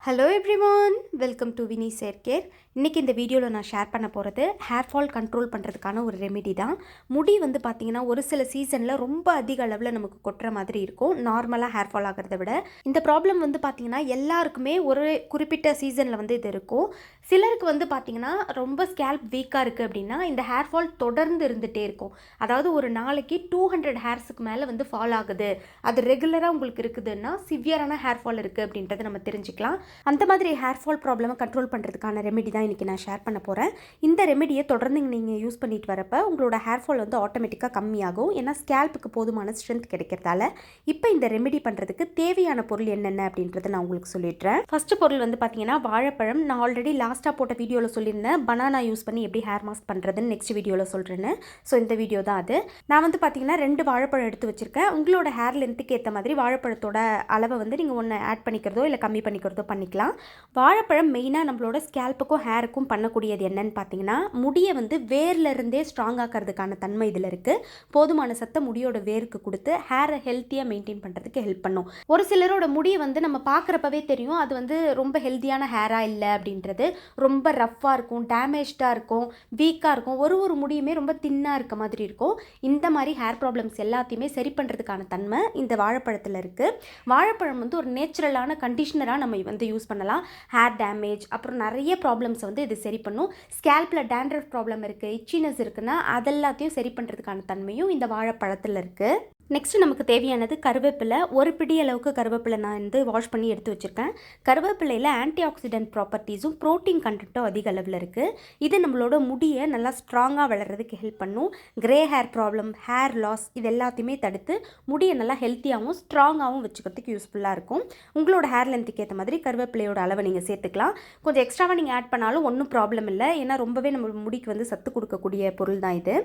Hello everyone, welcome to Vini hair care. இன்றைக்கி இந்த வீடியோவில் நான் ஷேர் பண்ண போகிறது ஹேர் ஃபால் கண்ட்ரோல் பண்ணுறதுக்கான ஒரு ரெமெடி தான். முடி வந்து பார்த்திங்கன்னா ஒரு சில சீசனில் ரொம்ப அதிக அளவில் நமக்கு கொட்டுற மாதிரி இருக்கும், நார்மலாக ஹேர் ஃபால் ஆகிறத விட. இந்த ப்ராப்ளம் வந்து பார்த்திங்கன்னா எல்லாருக்குமே ஒரு குறிப்பிட்ட சீசனில் வந்து இது இருக்கும். சிலருக்கு வந்து பார்த்திங்கன்னா ரொம்ப ஸ்கேல்ப் வீக்காக இருக்குது அப்படின்னா இந்த ஹேர் ஃபால் தொடர்ந்து இருந்துகிட்டே இருக்கும். அதாவது ஒரு நாளைக்கு 200 ஹேர்ஸுக்கு மேலே வந்து ஃபால் ஆகுது, அது ரெகுலராக உங்களுக்கு இருக்குதுன்னா சிவியரான ஹேர் ஃபால் இருக்குது அப்படின்றத நம்ம தெரிஞ்சுக்கலாம். அந்த மாதிரி ஹேர் ஃபால் ப்ராப்ளமை கண்ட்ரோல் பண்ணுறதுக்கான ரெமெடி தான் இன்றைக்கி நான் ஷேர் பண்ண போகிறேன். இந்த ரெமெடியை தொடர்ந்து நீங்கள் யூஸ் பண்ணிட்டு வரப்போ உங்களோட ஹேர் ஃபால் வந்து ஆட்டோமேட்டிக்காக கம்மியாகும். ஏன்னா ஸ்கேல்ப்புக்கு போதுமான ஸ்ட்ரென்த் கிடைக்கிறதால. இப்போ இந்த ரெமெடி பண்ணுறதுக்கு தேவையான பொருள் என்னென்ன அப்படின்றத நான் உங்களுக்கு சொல்லிடுறேன். ஃபஸ்ட்டு பொருள் வந்து பார்த்தீங்கன்னா வாழைப்பழம். நான் ஆல்ரெடி லாஸ்ட்டாக போட்ட வீடியோவில் சொல்லியிருந்தேன் பனானா யூஸ் பண்ணி எப்படி ஹேர் மாஸ்க் பண்ணுறதுன்னு நெக்ஸ்ட் வீடியோவில் சொல்கிறேன்னு. ஸோ இந்த வீடியோ தான் அது. நான் வந்து பார்த்தீங்கன்னா 2 வாழைப்பழம் எடுத்து வச்சுருக்கேன். உங்களோட ஹேர் லென்த்துக்கு ஏற்ற மாதிரி வாழைப்பழத்தோட அளவை வந்து நீங்கள் ஒன்று ஆட் பண்ணிக்கிறதோ இல்லை கம்மி பண்ணிக்கிறதோ பண்ணிக்கலாம். வாழைப்பழம் மெயினாக நம்மளோட ஸ்கேல்ப்புக்கும் ஹேருக்கும் பண்ணக்கூடியது என்னன்னு பார்த்தீங்கன்னா முடியை வந்து வேர்லேருந்தே ஸ்ட்ராங் ஆக்கிறதுக்கான தன்மை இதில் இருக்குது. போதுமான சத்தை முடியோட வேருக்கு கொடுத்து ஹேரை ஹெல்த்தியாக மெயின்டைன் பண்ணுறதுக்கு ஹெல்ப் பண்ணும். ஒரு சிலரோட முடியை வந்து நம்ம பார்க்குறப்பவே தெரியும் அது வந்து ரொம்ப ஹெல்த்தியான ஹேராக இல்லை அப்படின்றது. ரொம்ப ரஃப்பாக இருக்கும், டேமேஜ்டாக இருக்கும், வீக்காக இருக்கும், ஒரு முடியுமே ரொம்ப தின்னாக இருக்க மாதிரி இருக்கும். இந்த மாதிரி ஹேர் ப்ராப்ளம்ஸ் எல்லாத்தையுமே சரி பண்ணுறதுக்கான தன்மை இந்த வாழைப்பழத்தில் இருக்குது. வாழைப்பழம் வந்து ஒரு நேச்சுரலான கண்டிஷனராக நம்ம வந்து யூஸ் பண்ணலாம். ஹேர் டேமேஜ் அப்புறம் நிறைய ப்ராப்ளம்ஸை வந்து இது சரி பண்ணும். ஸ்கேல்பில் டேண்ட்ரஃப் ப்ராப்ளம் இருக்குது, இச்சினஸ் இருக்குன்னா அதெல்லாத்தையும் சரி பண்ணுறதுக்கான தன்மையும் இந்த வாழைப்பழத்தில் இருக்குது. நெக்ஸ்ட் நமக்கு தேவையானது கருவேப்பிலை. ஒரு பிடி அளவுக்கு கருவேப்பிலை நான் வந்து வாஷ் பண்ணி எடுத்து வச்சுருக்கேன். கருவேப்பிலையில் ஆன்டி ஆக்சிடென்ட் ப்ராப்பர்ட்டிஸும் ப்ரோட்டீன் கண்டென்ட்டும் அதிக அளவில் இருக்குது. இது நம்மளோட முடியை நல்லா ஸ்ட்ராங்காக வளர்கிறதுக்கு ஹெல்ப் பண்ணும். Grey hair problem, hair loss இது எல்லாத்தையுமே தடுத்து முடியை நல்லா ஹெல்த்தியாகவும் ஸ்ட்ராங்காகவும் வச்சுக்கிறதுக்கு யூஸ்ஃபுல்லாக இருக்கும். உங்களோட ஹேர் லென்த்துக்கு ஏற்ற மாதிரி கருவேப்பிலையோட அளவை நீங்கள் சேர்த்துக்கலாம். கொஞ்சம் எக்ஸ்ட்ராவாக நீங்கள் ஆட் பண்ணாலும் ஒன்றும் ப்ராப்ளம் இல்லை. ஏன்னா ரொம்பவே நம்ம முடிக்கு வந்து சத்து கொடுக்கக்கூடிய பொருள் தான் இது.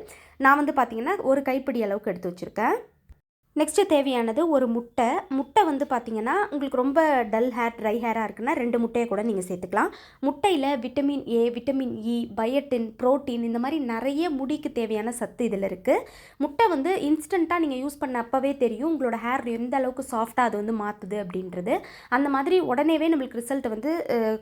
நான் வந்து பார்த்திங்கன்னா ஒரு கைப்பிடி அளவுக்கு எடுத்து வச்சுருக்கேன். நெக்ஸ்ட்டு தேவையானது ஒரு முட்டை வந்து பார்த்திங்கன்னா உங்களுக்கு ரொம்ப டல் ஹேர், ட்ரை ஹேராக இருக்குன்னா 2 முட்டையை கூட நீங்கள் சேர்த்துக்கலாம். முட்டையில் vitamin A, vitamin E, biotin, protein இந்த மாதிரி நிறைய முடிக்கு தேவையான சத்து இதில் இருக்குது. முட்டை வந்து இன்ஸ்டண்ட்டாக நீங்கள் யூஸ் பண்ண அப்போவே தெரியும் உங்களோட ஹேர் எந்த அளவுக்கு சாஃப்டாக அது வந்து மாற்றுது அப்படின்றது. அந்த மாதிரி உடனேவே நம்மளுக்கு ரிசல்ட் வந்து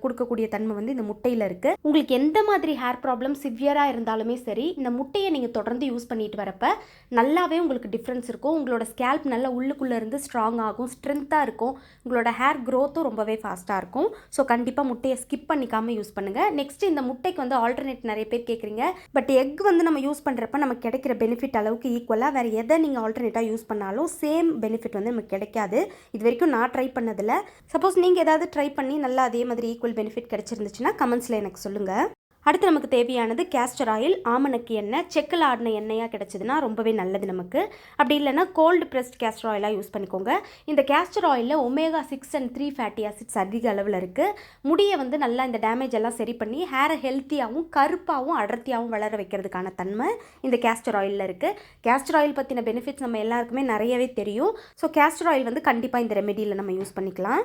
கொடுக்கக்கூடிய தன்மை வந்து இந்த முட்டையில் இருக்குது. உங்களுக்கு எந்த மாதிரி ஹேர் ப்ராப்ளம் சிவியராக இருந்தாலுமே சரி இந்த முட்டையை நீங்கள் தொடர்ந்து யூஸ் பண்ணிட்டு வரப்போ நல்லாவே உங்களுக்கு டிஃப்ரென்ஸ் இருக்கும். உங்களோட ஸ்கேல்ப் நல்லா உள்ளுக்குள்ளே இருந்து ஸ்ட்ராங் ஆகும், ஸ்ட்ரென்த்தாக இருக்கும். உங்களோட ஹேர் க்ரோத்தும் ரொம்பவே ஃபாஸ்ட்டாக இருக்கும். ஸோ கண்டிப்பாக முட்டையை ஸ்கிப் பண்ணிக்காமல் யூஸ் பண்ணுங்கள். நெக்ஸ்ட் இந்த முட்டைக்கு வந்து ஆல்டர்னேட் நிறைய பேர் கேட்குறீங்க. பட் எக் வந்து நம்ம யூஸ் பண்ணுறப்ப நமக்கு கிடைக்கிற பெனிஃபிட் அளவுக்கு ஈக்குவலாக வேறு எதை நீங்கள் ஆல்டர்னேட்டாக யூஸ் பண்ணாலும் சேம் பெனிஃபிட் வந்து நமக்கு கிடைக்காது. இது வரைக்கும் நான் ட்ரை பண்ணதில்லை. சப்போஸ் நீங்கள் ஏதாவது ட்ரை பண்ணி நல்லா அதே மாதிரி ஈக்குவல் பெனிஃபிட் கிடச்சிருந்துச்சுன்னா கமெண்ட்ஸில் எனக்கு சொல்லுங்கள். அடுத்து நமக்கு தேவையானது கேஸ்டர் ஆயில், ஆமணக்கு எண்ணெய். செக்கில் ஆடின எண்ணெயாக கிடச்சிதுன்னா ரொம்பவே நல்லது நமக்கு. அப்படி இல்லைன்னா கோல்டு ப்ரெஸ்ட் கேஸ்டர் ஆயிலாக யூஸ் பண்ணிக்கோங்க. இந்த கேஸ்டர் ஆயிலில் ஒமேகா 6 and 3 ஃபேட்டி ஆசிட்ஸ் அதிக அளவில் இருக்குது. முடியை வந்து நல்லா இந்த டேமேஜ் எல்லாம் சரி பண்ணி ஹேரை ஹெல்த்தியாகவும் கருப்பாகவும் அடர்த்தியாகவும் வளர வைக்கிறதுக்கான தன்மை இந்த கேஸ்டர் ஆயிலில் இருக்குது. கேஸ்டர் ஆயில் பற்றின பெனிஃபிட்ஸ் நம்ம எல்லாருக்குமே நிறையவே தெரியும். ஸோ கேஸ்டர் ஆயில் வந்து கண்டிப்பாக இந்த ரெமெடியில் நம்ம யூஸ் பண்ணிக்கலாம்.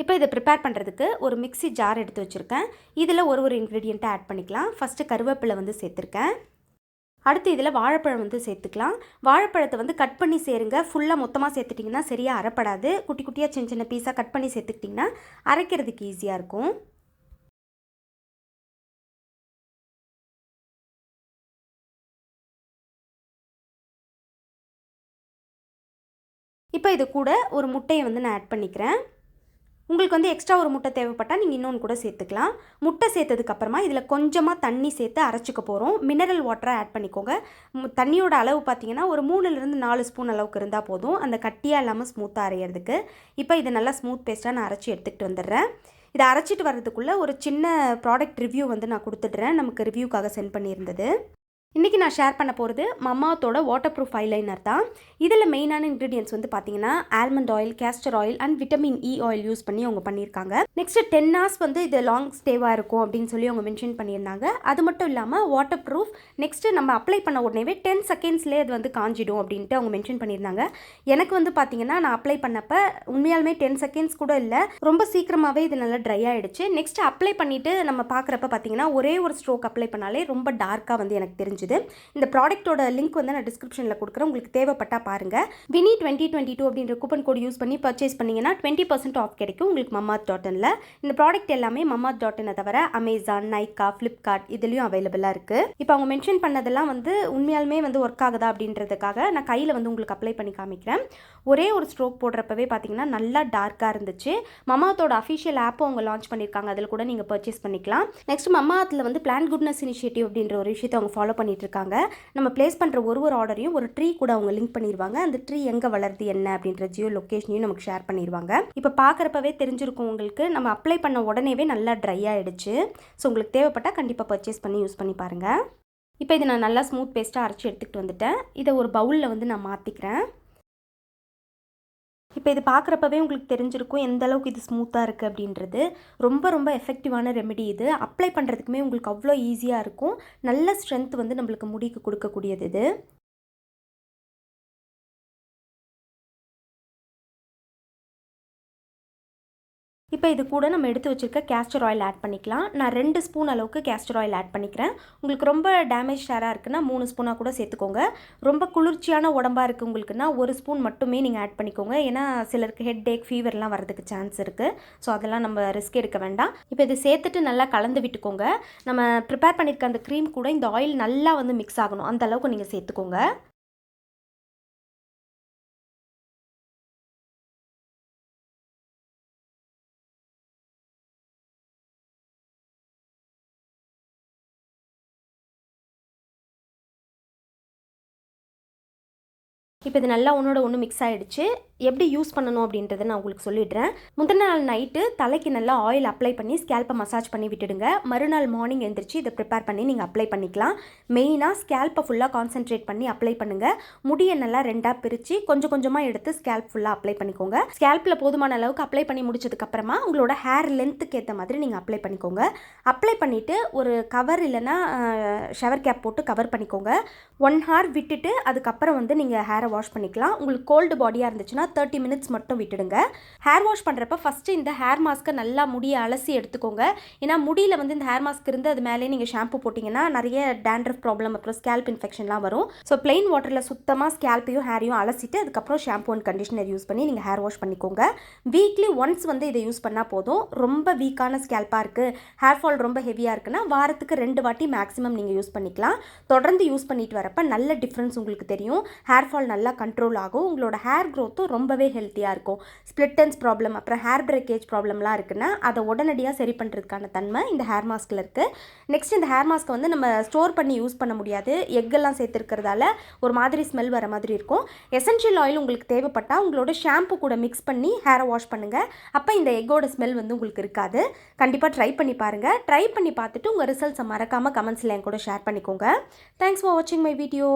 இப்போ இதை ப்ரிப்பேர் பண்ணுறதுக்கு ஒரு மிக்ஸி ஜார் எடுத்து வச்சுருக்கேன். இதில் ஒரு இன்க்ரீடியண்ட்டை ஆட் பண்ணிக்கலாம். ஃபஸ்ட்டு கருவேப்பிலை வந்து சேர்த்துருக்கேன். அடுத்து இதில் வாழைப்பழம் வந்து சேர்த்துக்கலாம். வாழைப்பழத்தை வந்து கட் பண்ணி சேருங்க. ஃபுல்லாக மொத்தமாக சேர்த்துட்டிங்கன்னா சரியாக அரைப்படாது. குட்டி குட்டியாக சின்ன சின்ன பீஸாக கட் பண்ணி சேர்த்துக்கிட்டிங்கன்னா அரைக்கிறதுக்கு ஈஸியாக இருக்கும். இப்போ இது கூட ஒரு முட்டையை வந்து நான் ஆட் பண்ணிக்கிறேன். உங்களுக்கு வந்து எக்ஸ்ட்ரா ஒரு முட்டை தேவைப்பட்டால் நீங்கள் இன்னொன்று கூட சேர்த்துக்கலாம். முட்டை சேர்த்ததுக்கப்புறமா இதில் கொஞ்சமாக தண்ணி சேர்த்து அரைச்சிக்க போகிறோம். மினரல் வாட்டரை ஆட் பண்ணிக்கோங்க. தண்ணியோட அளவு பார்த்தீங்கன்னா ஒரு 3லிருந்து 4 ஸ்பூன் அளவுக்கு இருந்தால் போதும், அந்த கட்டியாக இல்லாமல் ஸ்மூத்தாக அரைகிறதுக்கு. இப்போ இதை நல்லா ஸ்மூத் பேஸ்ட்டாக நான் அரைச்சி எடுத்துகிட்டு வந்துடுறேன். இதை அரைச்சிட்டு வர்றதுக்குள்ளே ஒரு சின்ன ப்ராடக்ட் ரிவ்யூ வந்து நான் கொடுத்துட்றேன், நமக்கு ரிவ்யூக்காக சென்ட் பண்ணியிருந்தது. இன்றைக்கி நான் ஷேர் பண்ண போகிறது மமாத்தோட வாட்டர் ப்ரூஃப் ஐலைனர் தான். இதில் மெயினான இன்க்ரீடியன்ட்ஸ் வந்து பார்த்தீங்கன்னா almond oil, castor oil and vitamin E oil use பண்ணி அவங்க பண்ணியிருக்காங்க. நெக்ஸ்ட்டு 10 hours வந்து இது லாங் ஸ்டேவாக இருக்கும் அப்படின்னு சொல்லி அவங்க மென்ஷன் பண்ணியிருந்தாங்க. அது மட்டும் இல்லாமல் வாட்டர் ப்ரூஃப். நெக்ஸ்ட்டு நம்ம அப்ளை பண்ண உடனேவே 10 secondsலேயே அது வந்து காஞ்சிடும் அப்படின்ட்டு அவங்க மென்ஷன் பண்ணியிருந்தாங்க. எனக்கு வந்து பார்த்தீங்கன்னா நான் அப்ளை பண்ணப்போ உண்மையாலுமே 10 seconds கூட இல்லை, ரொம்ப சீக்கிரமாகவே இது நல்லா ட்ரை ஆகிடுச்சு. நெக்ஸ்ட்டு அப்ளை பண்ணிவிட்டு நம்ம பார்க்குறப்ப பார்த்தீங்கன்னா ஒரே ஒரு ஸ்ட்ரோக் அப்ளை பண்ணாலே ரொம்ப டார்க்காக வந்து எனக்கு தெரிஞ்சு முடிஞ்சுது. இந்த ப்ராடக்ட்டோட லிங்க் வந்து நான் டிஸ்கிரிப்ஷனில் கொடுக்குறேன், உங்களுக்கு தேவைப்பட்டால் பாருங்கள். வினி 2022 அப்படின்ற கூப்பன் கோட் யூஸ் பண்ணி பர்ச்சேஸ் பண்ணிங்கன்னா 20% ஆஃப் கிடைக்கும் உங்களுக்கு mamaearth.inல. இந்த ப்ராடக்ட் எல்லாமே mamaearth.in தவிர அமேசான், நைக்கா, ஃப்ளிப்கார்ட் இதுலேயும் அவைலபிளாக இருக்குது. இப்போ அவங்க மென்ஷன் பண்ணதெல்லாம் வந்து உண்மையாலுமே வந்து ஒர்க் ஆகுதா அப்படின்றதுக்காக நான் கையில் வந்து உங்களுக்கு அப்ளை பண்ணி காமிக்கிறேன். ஒரே ஒரு ஸ்ட்ரோக் போடுறப்பவே பார்த்தீங்கன்னா நல்லா டார்க்காக இருந்துச்சு. மமாத்தோட அஃபிஷியல் ஆப்பும் அவங்க லான்ச் பண்ணியிருக்காங்க, அதில் கூட நீங்கள் பர்ச்சேஸ் பண்ணிக்கலாம். நெக்ஸ்ட் மமாத்தில் வந்து பிளான்ட் குட்னஸ் இனிஷியேட்டிவ் அப்படின்ற ஒரு விஷயத்தை அவங்க ஃபாலோ பண்ணிட்டு இருக்காங்க. நம்ம பிளேஸ் பண்ணுற ஒரு ஆர்டரையும் ஒரு ட்ரீ கூட அவங்க லிங்க் பண்ணிடுவாங்க. அந்த ட்ரீ எங்கே வளருது என்ன அப்படின்ற ஜியோ லொக்கேஷனையும் நமக்கு ஷேர் பண்ணிடுவாங்க. இப்போ பார்க்குறப்பவே தெரிஞ்சிருக்கும் உங்களுக்கு, நம்ம அப்ளை பண்ண உடனேவே நல்லா ட்ரை ஆகிடுச்சு. ஸோ உங்களுக்கு தேவைப்பட்டால் கண்டிப்பாக பர்ச்சேஸ் பண்ணி யூஸ் பண்ணி பாருங்கள். இப்போ இது நான் நல்லா ஸ்மூத் பேஸ்ட்டாக அரைச்சி எடுத்துகிட்டு வந்துட்டேன். இதை ஒரு பவுலில் வந்து நான் மாற்றிக்கிறேன். இப்போ இது பார்க்குறப்பவே உங்களுக்கு தெரிஞ்சிருக்கும் எந்த அளவுக்கு இது ஸ்மூத்தாக இருக்குது அப்படின்றது. ரொம்ப ரொம்ப எஃபெக்டிவான ரெமெடி இது. அப்ளை பண்ணுறதுக்குமே உங்களுக்கு அவ்வளோ ஈஸியாக இருக்கும். நல்ல ஸ்ட்ரென்த் வந்து நம்மளுக்கு முடிக்கு கொடுக்கக்கூடியது இது. இப்போ இது கூட நம்ம எடுத்து வச்சுருக்க கேஸ்டர் ஆயில் ஆட் பண்ணிக்கலாம். நான் 2 ஸ்பூன் அளவுக்கு கேஸ்டர் ஆயில் ஆட் பண்ணிக்கிறேன். உங்களுக்கு ரொம்ப டேமேஜ் ஹேராக இருக்குன்னா 3 ஸ்பூனாக கூட சேர்த்துக்கோங்க. ரொம்ப குளிர்ச்சியான உடம்பாக இருக்குது உங்களுக்குன்னா 1 ஸ்பூன் மட்டுமே நீங்கள் ஆட் பண்ணிக்கோங்க. ஏன்னா சிலருக்கு ஹெட் ஏக், ஃபீவர்லாம் வரதுக்கு சான்ஸ் இருக்குது. ஸோ அதெல்லாம் நம்ம ரிஸ்க் எடுக்க வேண்டாம். இப்போ இது சேர்த்துட்டு நல்லா கலந்து விட்டுக்கோங்க. நம்ம ப்ரிப்பேர் பண்ணியிருக்க அந்த க்ரீம் கூட இந்த ஆயில் நல்லா வந்து மிக்ஸ் ஆகணும், அந்த அளவுக்கு நீங்கள் சேர்த்துக்கோங்க. இப்போ இது நல்லா ஒன்றோட ஒன்று மிக்ஸ் ஆகிடுச்சு. எப்படி யூஸ் பண்ணணும் அப்படின்றத நான் உங்களுக்கு சொல்லிடுறேன். முந்தின நாள் நைட்டு தலைக்கு நல்லா ஆயில் அப்ளை பண்ணி ஸ்கேல்ப்பை மசாஜ் பண்ணி விட்டுடுங்க. மறுநாள் மார்னிங் எழுந்திரிச்சு இதை ப்ரிப்பேர் பண்ணி நீங்கள் அப்ளை பண்ணிக்கலாம். மெயினாக ஸ்கேல்ப்பை ஃபுல்லாக கான்சென்ட்ரேட் பண்ணி அப்ளை பண்ணுங்கள். முடியை நல்லா ரெண்டாக பிரித்து கொஞ்சம் கொஞ்சமாக எடுத்து ஸ்கேல்ப் ஃபுல்லாக அப்ளை பண்ணிக்கோங்க. ஸ்கேல்ப்பில் போதுமான அளவுக்கு அப்ளை பண்ணி முடிச்சதுக்கப்புறமா உங்களோட ஹேர் லென்த்துக்கு ஏற்ற மாதிரி நீங்கள் அப்ளை பண்ணிக்கோங்க. அப்ளை பண்ணிவிட்டு ஒரு கவர் இல்லைன்னா ஷவர் கேப் போட்டு கவர் பண்ணிக்கோங்க. 1 hour விட்டுட்டு அதுக்கப்புறம் வந்து நீங்கள் ஹேரை வாஷ் பண்ணிக்கலாம். உங்களுக்கு கோல்டு பாடியாக இருந்துச்சுன்னா 30 minutes மட்டும் விட்டுடுங்க. ஹேர் வாஷ் பண்ணுறப்ப ஃபஸ்ட்டு இந்த ஹேர் மாஸ்க்கை நல்லா முடியை அலசி எடுத்துக்கோங்க. ஏன்னா முடியில் வந்து இந்த ஹேர் மாஸ்க் இருந்து அது மேலே நீங்கள் ஷாம்பு போட்டிங்கன்னா நிறைய டேண்ட்ரஃப் ப்ராப்ளம் அப்புறம் ஸ்கேல்ப் இன்ஃபெக்ஷன்லாம் வரும். ஸோ பிளெயின் வாட்டரில் சுத்தமாக ஸ்கேல்ப்பையும் ஹேரையும் அலசிட்டு அதுக்கப்புறம் ஷாம்பு அண்ட் கண்டிஷனர் யூஸ் பண்ணி நீங்கள் ஹேர் வாஷ் பண்ணிக்கோங்க. வீக்லி ஒன்ஸ் வந்து இதை யூஸ் பண்ணால் போதும். ரொம்ப வீக்கான ஸ்கேல்ப்பாக இருக்குது, ஹேர் ஃபால் ரொம்ப ஹெவியாக இருக்குன்னா வாரத்துக்கு 2 வாட்டி மேக்ஸிமம் நீங்கள் யூஸ் பண்ணிக்கலாம். தொடர்ந்து யூஸ் பண்ணிட்டு வரப்போ நல்ல டிஃப்ரென்ஸ் உங்களுக்கு தெரியும். ஹேர் ஃபால் நல்லா கண்ட்ரோல் ஆகும். உங்களோட ஹேர் க்ரோத்தும் ரொம்பவே ஹெல்த்தியாக இருக்கும். ஸ்ப்ளிட்டன்ஸ் ப்ராப்ளம் அப்புறம் ஹேர் பிரேக்கேஜ் ப்ராப்ளம்லாம் இருக்குன்னா அதை உடனடியாக சரி பண்ணுறதுக்கான தன்மை இந்த ஹேர் மாஸ்கில் இருக்குது. நெக்ஸ்ட் இந்த ஹேர் மாஸ்க்கை வந்து நம்ம ஸ்டோர் பண்ணி யூஸ் பண்ண முடியாது. எக்கெல்லாம் சேர்த்துருக்கிறதால ஒரு மாதிரி ஸ்மெல் வர மாதிரி இருக்கும். எசென்ஷியல் ஆயில் உங்களுக்கு தேவைப்பட்டால் உங்களோட ஷாம்பு கூட மிக்ஸ் பண்ணி ஹேரை வாஷ் பண்ணுங்கள். அப்போ இந்த எக்கோட ஸ்மெல் வந்து உங்களுக்கு இருக்காது. கண்டிப்பாக ட்ரை பண்ணி பாருங்கள். ட்ரை பண்ணி பார்த்துட்டு உங்கள் ரிசல்ட்ஸை மறக்காமல் கமெண்ட்ஸில் என் கூட ஷேர் பண்ணிக்கோங்க. தேங்க்ஸ் ஃபார் வாட்சிங் மை வீடியோ.